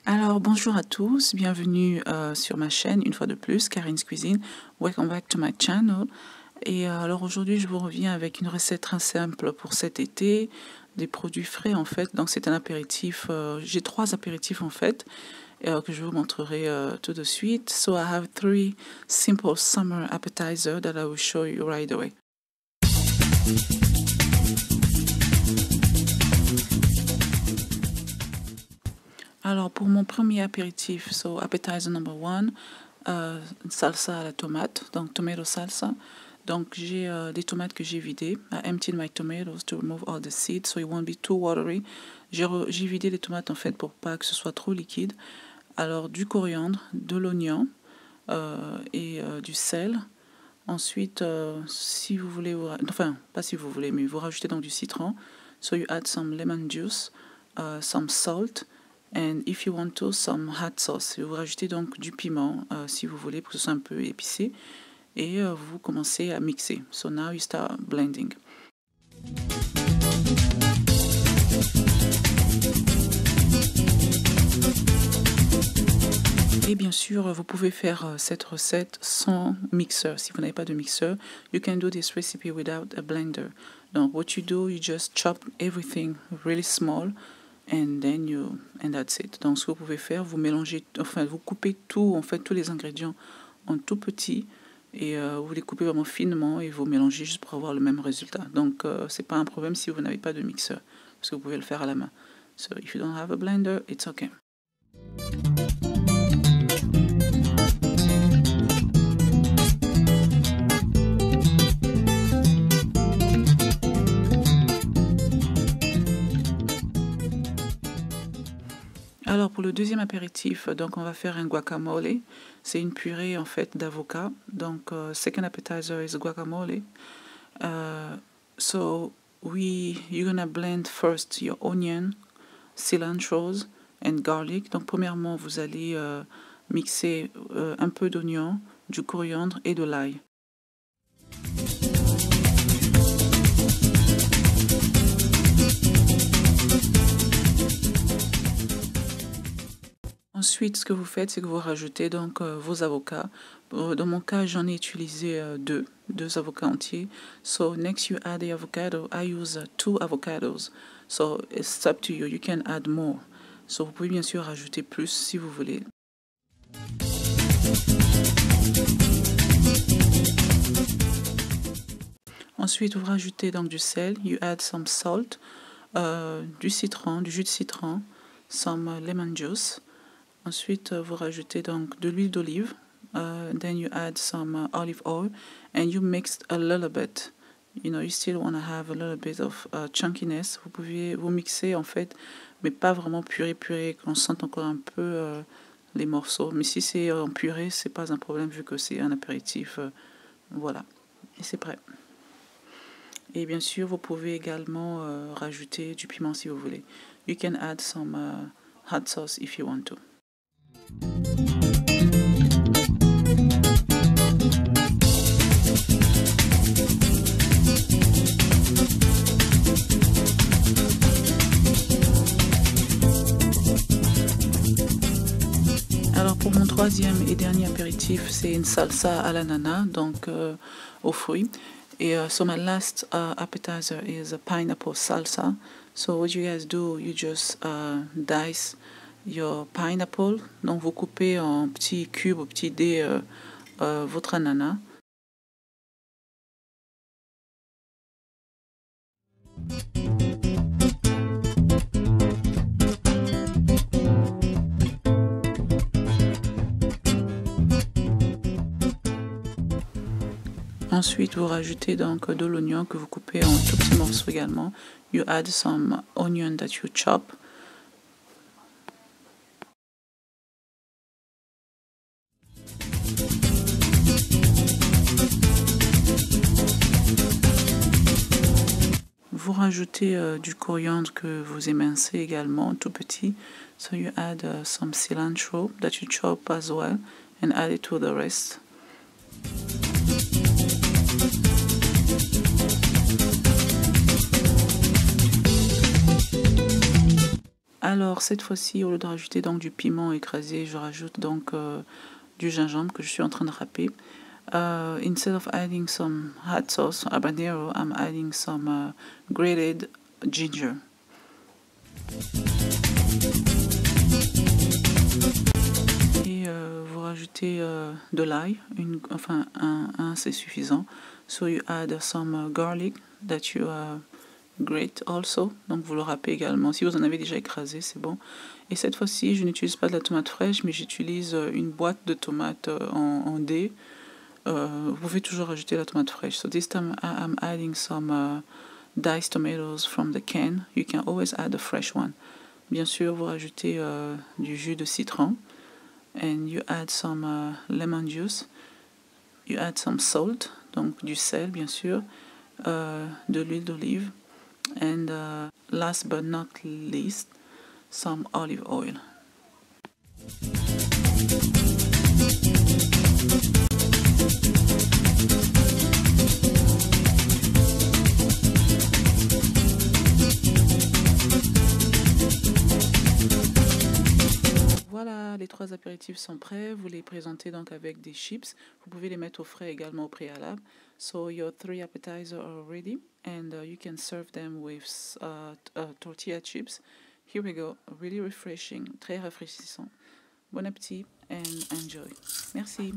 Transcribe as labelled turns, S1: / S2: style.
S1: Alors bonjour à tous, bienvenue sur ma chaîne une fois de plus, Karin's Cuisine. Welcome back to my channel. Et alors aujourd'hui je vous reviens avec une recette très simple pour cet été, des produits frais en fait. Donc c'est un apéritif, j'ai 3 apéritifs en fait que je vous montrerai tout de suite. So I have 3 simple summer appetizers that I will show you right away. Alors pour mon premier apéritif, so appetizer number 1, salsa à la tomate, donc tomato salsa. Donc j'ai des tomates que j'ai vidées. I emptied my tomatoes to remove all the seeds so it won't be too watery. J'ai vidé les tomates en fait pour pas que ce soit trop liquide. Alors du coriandre, de l'oignon et du sel. Ensuite, si vous voulez, enfin pas si vous voulez, mais vous rajoutez donc du citron. So you add some lemon juice, some salt. And if you want to, some hot sauce. Vous rajoutez donc du piment si vous voulez pour que ce soit un peu épicé. Et vous commencez à mixer. So now you start blending. Et bien sûr, vous pouvez faire cette recette sans mixeur. Si vous n'avez pas de mixeur, you can do this recipe without a blender. Donc, what you do, you just chop everything really small. And that's it. Donc ce que vous pouvez faire, vous mélangez, enfin vous coupez tout, en fait tous les ingrédients en tout petit et vous les coupez vraiment finement et vous mélangez juste pour avoir le même résultat. Donc c'est pas un problème si vous n'avez pas de mixeur parce que vous pouvez le faire à la main. So if you don't have a blender, it's okay. Alors pour le deuxième apéritif, donc on va faire un guacamole. C'est une purée en fait d'avocat. Donc second appetizer is guacamole. So you're gonna blend first your onion, cilantros and garlic. Donc premièrement vous allez mixer un peu d'oignon, du coriandre et de l'ail. Ensuite, ce que vous faites, c'est que vous rajoutez donc vos avocats. Dans mon cas, j'en ai utilisé deux avocats entiers. So next you add the avocado. I use 2 avocados. So it's up to you. You can add more. So vous pouvez bien sûr rajouter plus si vous voulez. Ensuite, vous rajoutez donc du sel. You add some salt, du citron, du jus de citron, some lemon juice. Ensuite, vous rajoutez donc de l'huile d'olive. Then you add some olive oil and you mix a little bit. You know, you still want to have a little bit of chunkiness. Vous pouvez vous mixer en fait, mais pas vraiment purée, qu'on sente encore un peu les morceaux. Mais si c'est en purée, c'est pas un problème vu que c'est un apéritif. Voilà, et c'est prêt. Et bien sûr, vous pouvez également rajouter du piment si vous voulez. You can add some hot sauce if you want to. Alors pour mon troisième et dernier apéritif, c'est une salsa à l'ananas, donc aux fruits. Et so my last appetizer is a pineapple salsa. So what you guys do, you just dice your pineapple. Donc vous coupez en petits cubes, ou petits dés votre ananas. Ensuite, vous rajoutez donc de l'oignon que vous coupez en tout petits morceaux également. You add some onion that you chop. Vous rajoutez du coriandre que vous émincez également, tout petit. So you add some cilantro that you chop as well and add it to the rest. Alors cette fois-ci, au lieu de rajouter donc du piment écrasé, je rajoute donc du gingembre que je suis en train de râper. Instead of adding some hot sauce habanero, I'm adding some grated ginger. Et vous rajoutez de l'ail, enfin un c'est suffisant. So you add some garlic that you grate also, donc vous le râpez également. Si vous en avez déjà écrasé, c'est bon. Et cette fois-ci, je n'utilise pas de la tomate fraîche, mais j'utilise une boîte de tomates en dés. Vous pouvez toujours rajouter la tomate fraîche. So this time I'm adding some diced tomatoes from the can. You can always add a fresh one. Bien sûr, vous rajoutez du jus de citron. And you add some lemon juice. You add some salt, donc du sel bien sûr, de l'huile d'olive. And last but not least, some olive oil. Voilà, les 3 apéritifs sont prêts. Vous les présentez donc avec des chips. Vous pouvez les mettre au frais également au préalable. So your 3 appetizers are ready and you can serve them with tortilla chips. Here we go, really refreshing, très rafraîchissant. Bon appétit and enjoy. Merci.